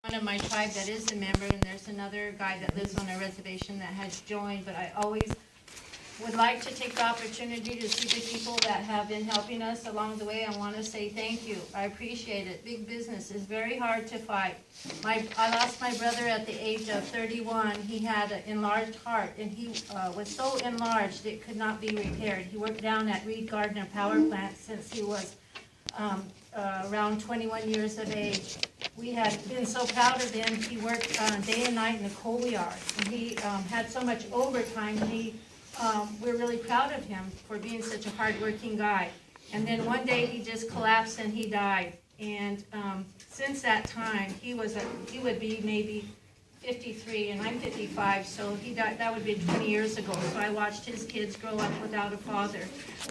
One of my tribe that is a member, and there's another guy that lives on a reservation that has joined, but I always would like to take the opportunity to see the people that have been helping us along the way. I want to say thank you. I appreciate it. Big business is very hard to fight. I lost my brother at the age of 31. He had an enlarged heart, and he was so enlarged it could not be repaired. He worked down at Reed Gardner Power Plant since he was around 21 years of age. We had been so proud of him. He worked day and night in the coal yard, and he had so much overtime. We're really proud of him for being such a hard-working guy. And then one day he just collapsed and he died. And since that time, he would be maybe 53, and I'm 55, so he died. That would be 20 years ago. So I watched his kids grow up without a father.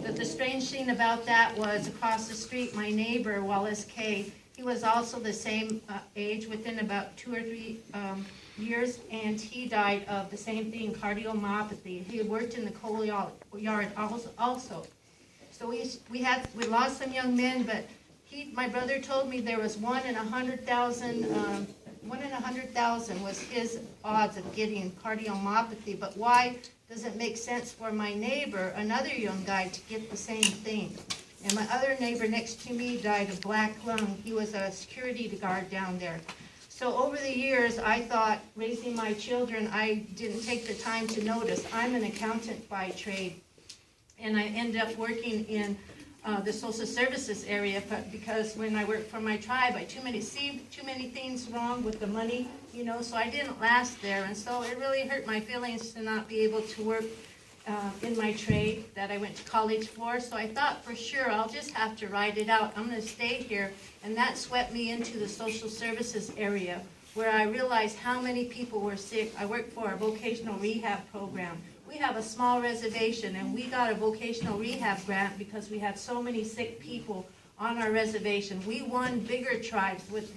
But the strange thing about that was across the street, my neighbor, Wallace Kay, he was also the same age, within about 2 or 3 years, and he died of the same thing, cardiomyopathy. He had worked in the coal yard also. So we lost some young men, but my brother told me there was 1 in 100,000. 1 in 100,000 was his odds of getting cardiomyopathy. But why does it make sense for my neighbor, another young guy, to get the same thing? And my other neighbor next to me died of black lung. He was a security guard down there. So over the years, I thought, raising my children, I didn't take the time to notice. I'm an accountant by trade, and I ended up working in the social services area, but because when I worked for my tribe, I see too many things wrong with the money, so I didn't last there. And so it really hurt my feelings to not be able to work in my trade that I went to college for. So I thought, for sure, I'll just have to ride it out. I'm going to stay here. And that swept me into the social services area, where I realized how many people were sick. I worked for a vocational rehab program. We have a small reservation, and we got a vocational rehab grant because we had so many sick people on our reservation. We won bigger tribes with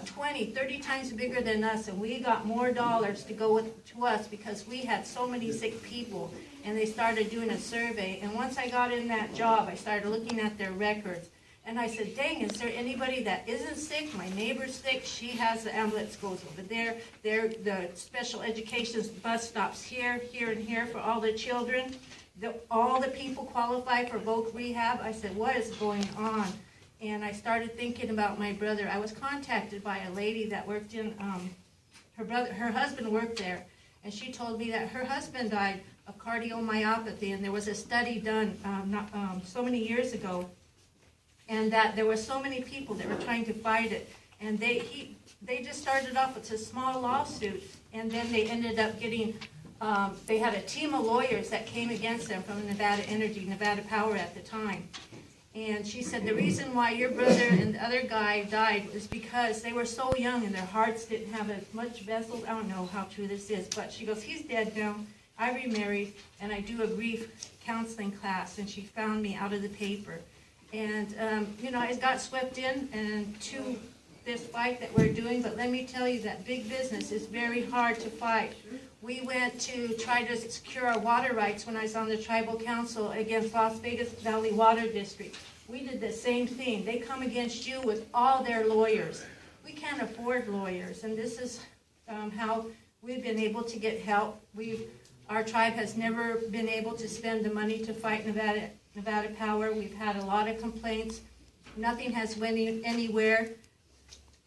20, 30 times bigger than us, and we got more dollars to go to us because we had so many sick people. And they started doing a survey, and once I got in that job, I started looking at their records. And I said, dang, is there anybody that isn't sick? My neighbor's sick. She has the ambulance goes over there. The special education bus stops here, here, and here for all the children. All the people qualify for voc rehab. I said, what is going on? And I started thinking about my brother. I was contacted by a lady that worked in, her husband worked there. And she told me that her husband died of cardiomyopathy. And there was a study done so many years ago, and that there were so many people that were trying to fight it. And they just started off with a small lawsuit, and then they ended up getting, they had a team of lawyers that came against them from Nevada Energy, Nevada Power at the time. And she said, the reason why your brother and the other guy died is because they were so young and their hearts didn't have as much vessels. I don't know how true this is, but she goes, he's dead now. I remarried, and I do a grief counseling class, and she found me out of the paper. And, I got swept in and to this fight that we're doing, but let me tell you that big business is very hard to fight. We went to try to secure our water rights when I was on the Tribal Council against Las Vegas Valley Water District. We did the same thing. They come against you with all their lawyers. We can't afford lawyers, and this is how we've been able to get help. Our tribe has never been able to spend the money to fight Nevada Power. We've had a lot of complaints. Nothing has went anywhere.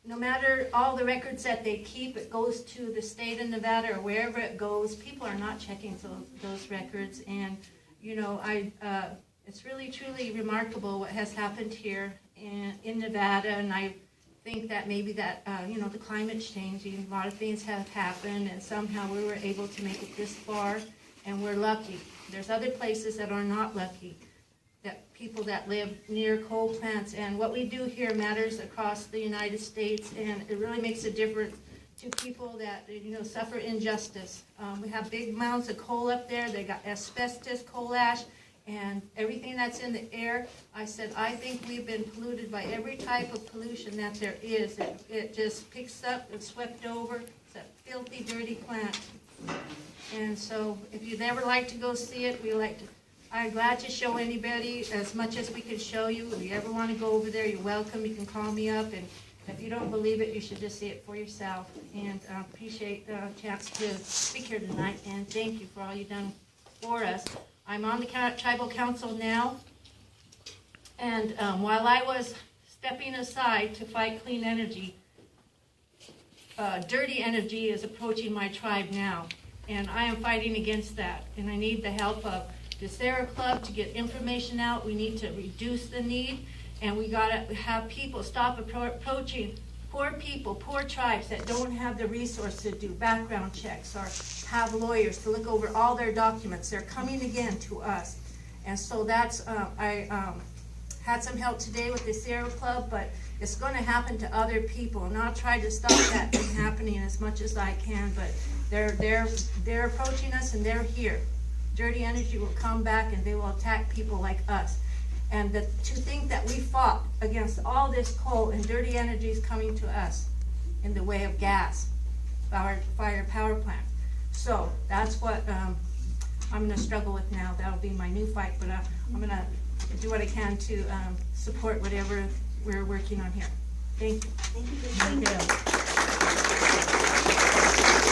No matter all the records that they keep, it goes to the state of Nevada or wherever it goes. People are not checking those records, and it's really truly remarkable what has happened here in Nevada. And I think that maybe that the climate's changing. A lot of things have happened, and somehow we were able to make it this far, and we're lucky. There's other places that are not lucky. That people that live near coal plants, and what we do here matters across the United States, and it really makes a difference to people that suffer injustice. We have big mounds of coal up there. They got asbestos, coal ash, and everything that's in the air. I said, I think we've been polluted by every type of pollution that there is. It just picks up and swept over. It's a filthy, dirty plant. And so if you'd ever like to go see it, I'm glad to show anybody as much as we can show you. If you ever want to go over there, you're welcome. You can call me up, and If you don't believe it, you should just see it for yourself. And appreciate the chance to speak here tonight, and thank you for all you've done for us. I'm on the Tribal Council now, and while I was stepping aside to fight clean energy, dirty energy is approaching my tribe now, and I am fighting against that, and I need the help of the Sierra Club to get information out. We need to reduce the need, and we gotta have people stop approaching poor people, poor tribes that don't have the resource to do background checks or have lawyers to look over all their documents. They're coming again to us. And so that's, I had some help today with the Sierra Club, but it's going to happen to other people. And I'll try to stop that from happening as much as I can, but they're approaching us, and they're here. Dirty energy will come back, and they will attack people like us. And to think that we fought against all this coal and dirty energies coming to us in the way of gas, fire power plants. So that's what I'm going to struggle with now. That'll be my new fight, but I'm going to do what I can to support whatever we're working on here. Thank you. Thank you.